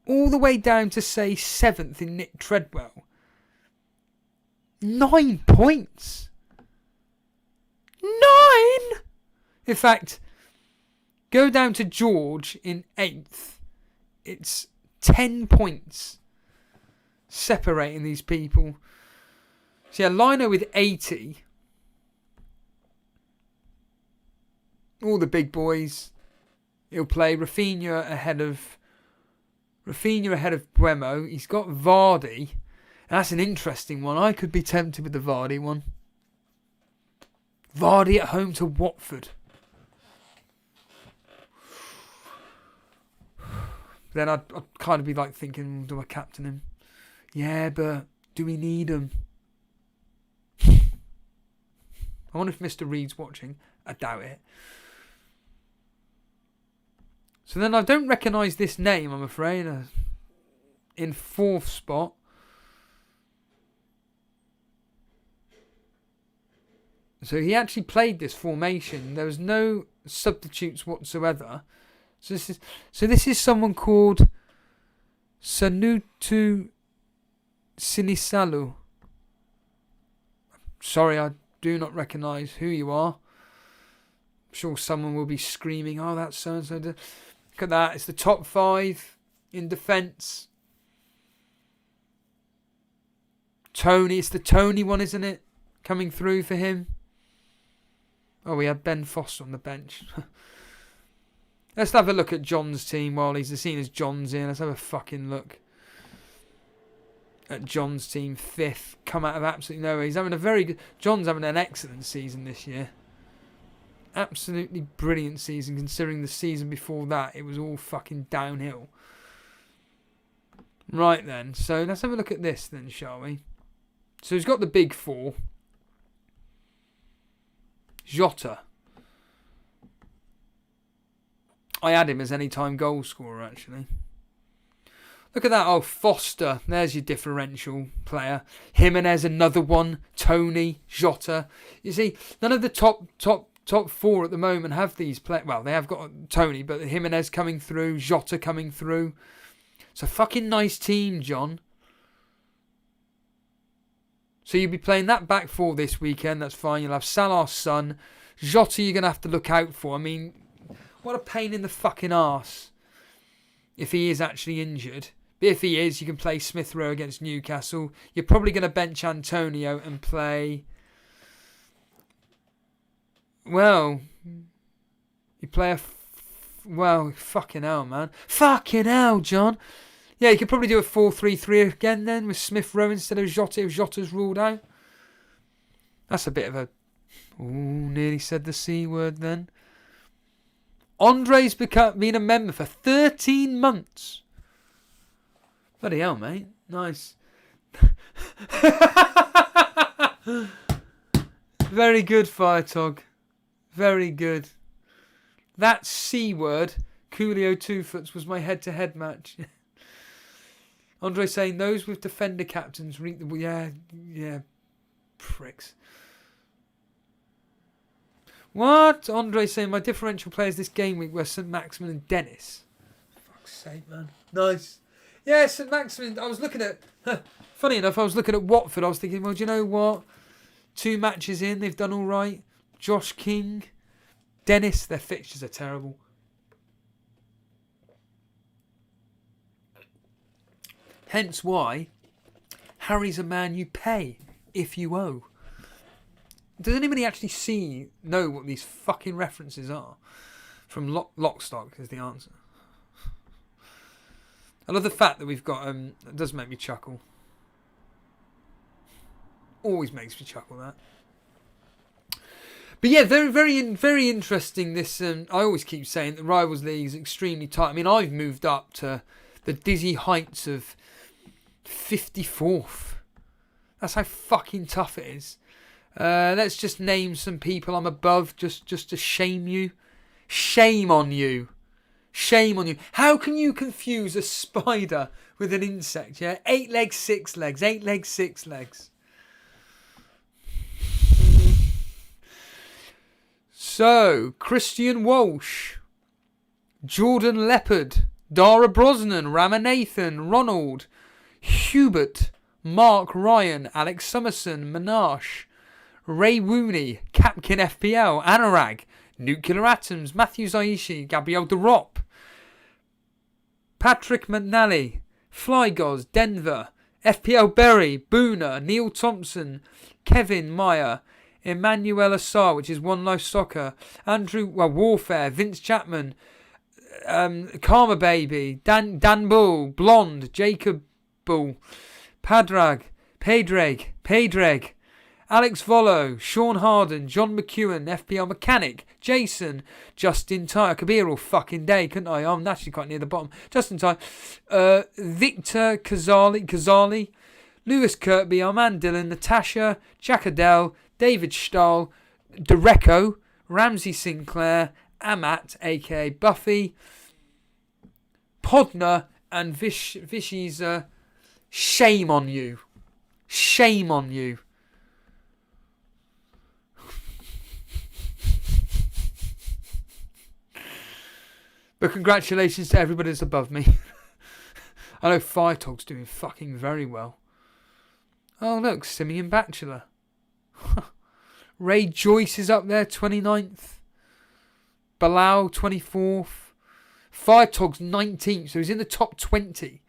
all the way down to, say, 7th in Nick Treadwell. 9 points. 9? In fact, go down to George in 8th. It's 10 points separating these people. So yeah, Lino with 80. All the big boys. He'll play Rafinha ahead of Buemo. He's got Vardy. And that's an interesting one. I could be tempted with the Vardy one. Vardy at home to Watford. Then I'd kind of be like thinking, do I captain him? Yeah, but do we need him? I wonder if Mr. Reed's watching. I doubt it. So then I don't recognise this name, I'm afraid. In 4th spot. So he actually played this formation. There was no substitutes whatsoever. So this is someone called Sanutu Sinisalu. Sorry, I do not recognise who you are. I'm sure someone will be screaming, oh, that's so-and-so. Look at that. It's the top 5 in defence. Tony. It's the Tony one, isn't it? Coming through for him. Oh, we had Ben Foster on the bench. Let's have a look at John's team while he's seen as John's in. Let's have a fucking look. at John's team, 5th, come out of absolutely nowhere. He's having a very good... John's having an excellent season this year. Absolutely brilliant season, considering the season before that, it was all fucking downhill. Right then, so let's have a look at this then, shall we? So he's got the big 4. Jota. I had him as anytime goal scorer, actually. Look at that. Oh, Foster. There's your differential player. Jimenez, another one. Tony, Jota. You see, none of the top 4 at the moment have these players. Well, they have got Tony, but Jimenez coming through, Jota coming through. It's a fucking nice team, John. So you'll be playing that back 4 this weekend. That's fine. You'll have Salah's son. Jota you're going to have to look out for. I mean, what a pain in the fucking arse if he is actually injured. But if he is, you can play Smith Rowe against Newcastle. You're probably going to bench Antonio and play... Well, you play well, fucking hell, man. Fucking hell, John. Yeah, you could probably do a 4-3-3 again then with Smith Rowe instead of Jota if Jota's ruled out. That's a bit of a... Ooh, nearly said the C word then. Andre's been a member for 13 months. Bloody hell, mate. Nice. Very good, Firetog. Very good. That C word, Coolio 2-foots, was my head-to-head match. Andre saying those with defender captains read the... Yeah, pricks. What? Andre saying my differential players this game week were St. Maximin and Dennis. Fuck's sake, man. Nice. Yeah, St. Maximin, I was looking at... Funny enough, I was looking at Watford. I was thinking, well, do you know what? 2 matches in, they've done all right. Josh King, Dennis, their fixtures are terrible. Hence why Harry's a man you pay if you owe. Does anybody actually know what these fucking references are? From Lockstock is the answer. I love the fact that we've got... it does make me chuckle. Always makes me chuckle, that. But yeah, very, very, very interesting. This I always keep saying that Rivals League is extremely tight. I mean, I've moved up to the dizzy heights of 54th. That's how fucking tough it is. Let's just name some people I'm above just to shame you. Shame on you. Shame on you. How can you confuse a spider with an insect, yeah? 8 legs, 6 legs. 8 legs, 6 legs. So, Christian Walsh, Jordan Leopard, Dara Brosnan, Ramanathan, Ronald, Hubert, Mark Ryan, Alex Summerson, Minash, Ray Wooney, Capkin FPL, Anurag, Nuclear Atoms, Matthew Zaishi, Gabriel DeRop, Patrick McNally, Flygoz, Denver, FPL Berry, Booner, Neil Thompson, Kevin Meyer, Emmanuel Assar, which is One Life Soccer, Andrew Warfare, Vince Chapman, Karma Baby, Dan Bull, Blonde, Jacob Bull, Pedreg, Alex Volo, Sean Harden, John McEwen, FPL Mechanic, Jason, Justin Tyre. I could be here all fucking day, couldn't I? I'm actually quite near the bottom. Justin Tyre, Victor Kazali, Lewis Kirkby, Armand Dillon, Natasha, Jack Adele, David Stahl, Dereco, Ramsey Sinclair, Amat, aka Buffy, Podner, and Vishy's. Shame on you. Shame on you. But congratulations to everybody that's above me. I know Firetog's doing fucking very well. Oh look, Simeon Batchelor. Ray Joyce is up there, 29th. Bilal, 24th. Firetog's 19th, so he's in the top 20.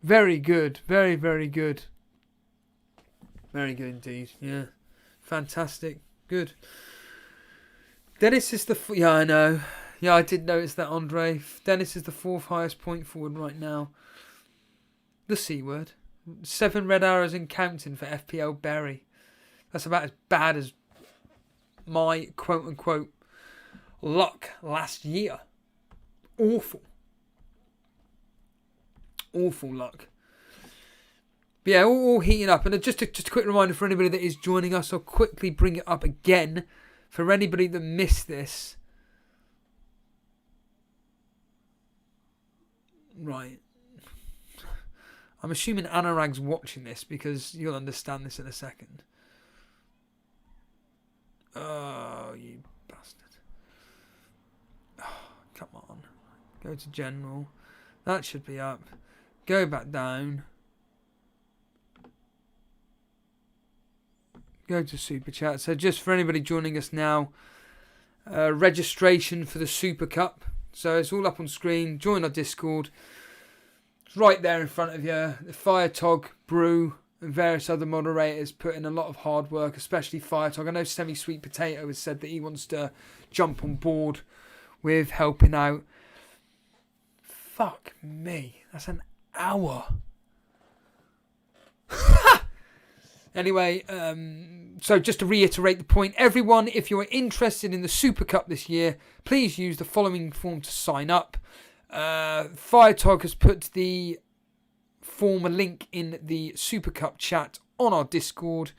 Very good. Very, very good. Very good indeed. Yeah. Fantastic. Good. Dennis is the... Yeah, I know. Yeah, I did notice that, Andre. Dennis is the 4th highest point forward right now. The C word. 7 red arrows and counting for FPL Berry. That's about as bad as my quote-unquote luck last year. Awful. Awful luck. But yeah, all heating up. And just a quick reminder for anybody that is joining us, I'll quickly bring it up again for anybody that missed this. Right. I'm assuming Anurag's watching this because you'll understand this in a second. Oh, you bastard. Oh, come on. Go to general. That should be up. Go back down. Go to Super Chat. So just for anybody joining us now, registration for the Super Cup. So it's all up on screen. Join our Discord. It's right there in front of you. The Firetog, Brew, and various other moderators put in a lot of hard work, especially Firetog. I know Semi-Sweet Potato has said that he wants to jump on board with helping out. Fuck me. That's an hour. Anyway, so just to reiterate the point, everyone, if you're interested in the Super Cup this year, please use the following form to sign up. Firetog has put the form, a link in the Super Cup chat on our Discord.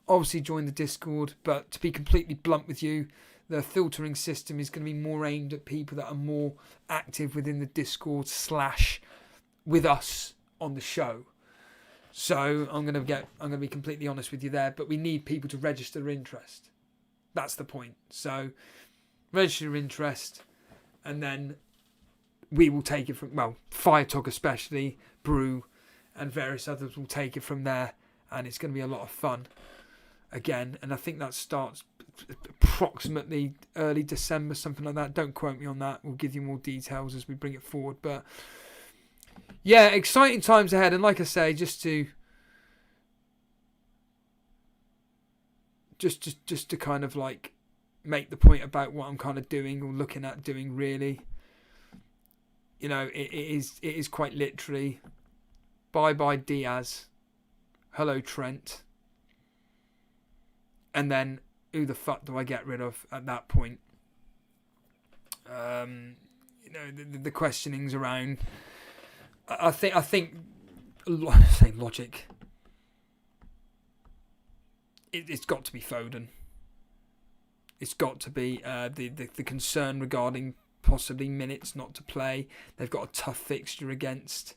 Obviously join the Discord, but to be completely blunt with you, the filtering system is going to be more aimed at people that are more active within the Discord / with us on the show. So I'm going to be completely honest with you there, but we need people to register their interest. That's the point. So register your interest, and then we will take it from, Firetog especially, Brew, and various others will take it from there, and it's going to be a lot of fun again. And I think that starts approximately early December, something like that. Don't quote me on that. We'll give you more details as we bring it forward. But yeah, exciting times ahead. And like I say, just to kind of like make the point about what I'm kind of doing or looking at doing, really. You know, it is quite literally bye Diaz, hello Trent, and then who the fuck do I get rid of at that point? You know, the questionings around. I think say logic. It's got to be Foden. It's got to be the concern regarding possibly minutes not to play. They've got a tough fixture against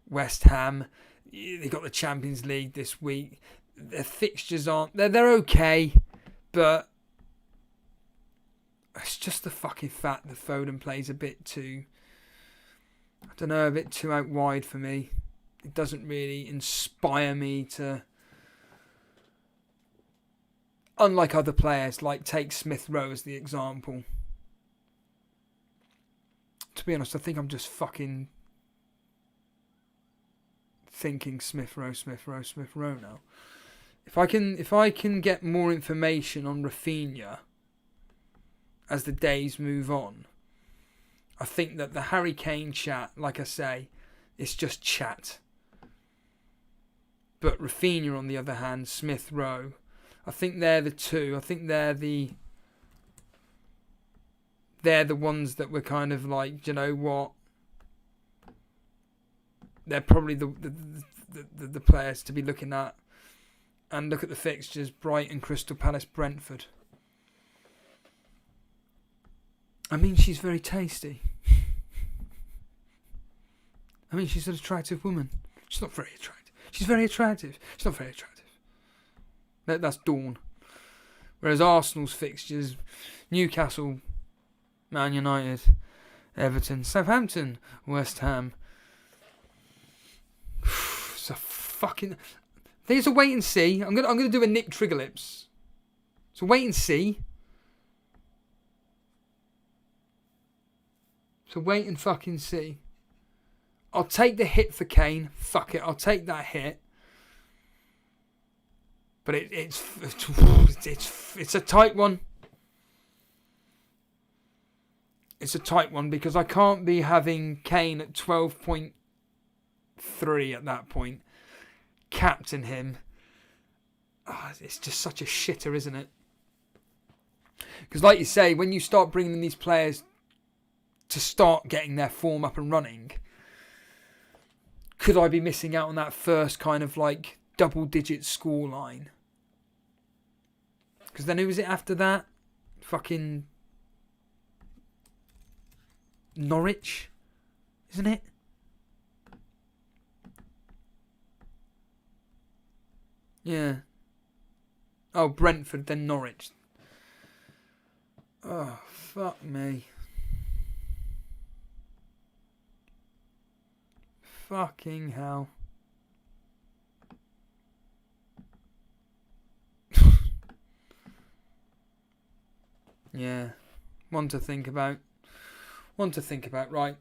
West Ham. They've got the Champions League this week. Their fixtures aren't... They're okay, but it's just the fucking fact that Foden plays a bit too... I don't know, a bit too out wide for me. It doesn't really inspire me to... Unlike other players, like take Smith Rowe as the example. To be honest, I think I'm just fucking thinking Smith Rowe now. If I can get more information on Rafinha as the days move on, I think that the Harry Kane chat, like I say, it's just chat. But Rafinha, on the other hand, Smith Rowe, I think they're the two. I think they're the ones that were kind of like, you know what? They're probably the players to be looking at. And look at the fixtures: Brighton, Crystal Palace, Brentford. I mean, she's very tasty. I mean, she's an attractive woman. She's not very attractive. She's very attractive. She's not very attractive. That's Dawn. Whereas Arsenal's fixtures: Newcastle, Man United, Everton, Southampton, West Ham. It's a fucking... There's a wait and see. I'm gonna do a Nick Triggerlips. So wait and see. So wait and fucking see. I'll take the hit for Kane. Fuck it, I'll take that hit. But it's a tight one. it's a tight one because I can't be having Kane at 12.3 at that point. Captain him. Oh, it's just such a shitter, isn't it? Because like you say, when you start bringing in these players to start getting their form up and running, could I be missing out on that first kind of like double-digit score line? Because then who was it after that? Fucking Norwich, isn't it? Yeah. Oh, Brentford, then Norwich. Oh, fuck me. Fucking hell. Yeah. One to think about. Right.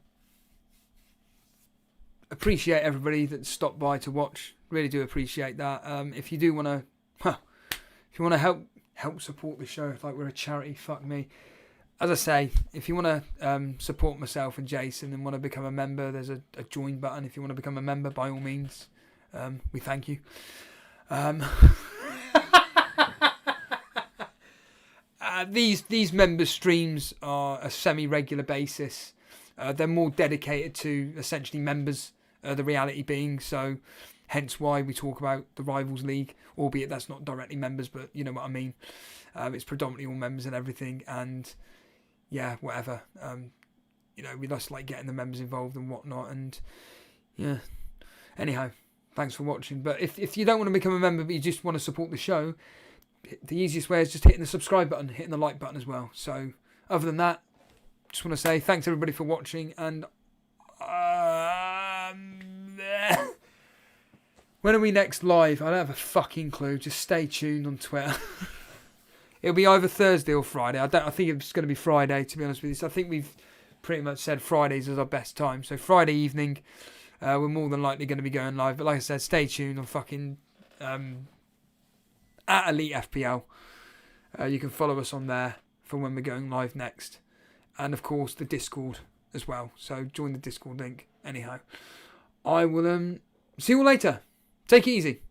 Appreciate everybody that stopped by to watch. Really do appreciate that. If you do want to, if you want to help support the show, like we're a charity, fuck me. As I say, if you want to support myself and Jason and want to become a member, there's a join button. If you want to become a member, by all means, we thank you. These member streams are a semi-regular basis. They're more dedicated to essentially members, the reality being. So hence why we talk about the Rivals League, albeit that's not directly members, but you know what I mean. It's predominantly all members and everything. And yeah, whatever. We just like getting the members involved and whatnot. And yeah. Anyhow, thanks for watching. But if you don't want to become a member, but you just want to support the show, the easiest way is just hitting the subscribe button, hitting the like button as well. So other than that, just want to say thanks everybody for watching, and when are we next live? I don't have a fucking clue. Just stay tuned on Twitter. It'll be either Thursday or Friday. I think it's going to be Friday, to be honest with you. So I think we've pretty much said Fridays is our best time. So Friday evening, we're more than likely going to be going live. But like I said, stay tuned on fucking at Elite FPL. You can follow us on there for when we're going live next. And of course the Discord as well. So join the Discord link. Anyhow, I will see you all later. Take it easy.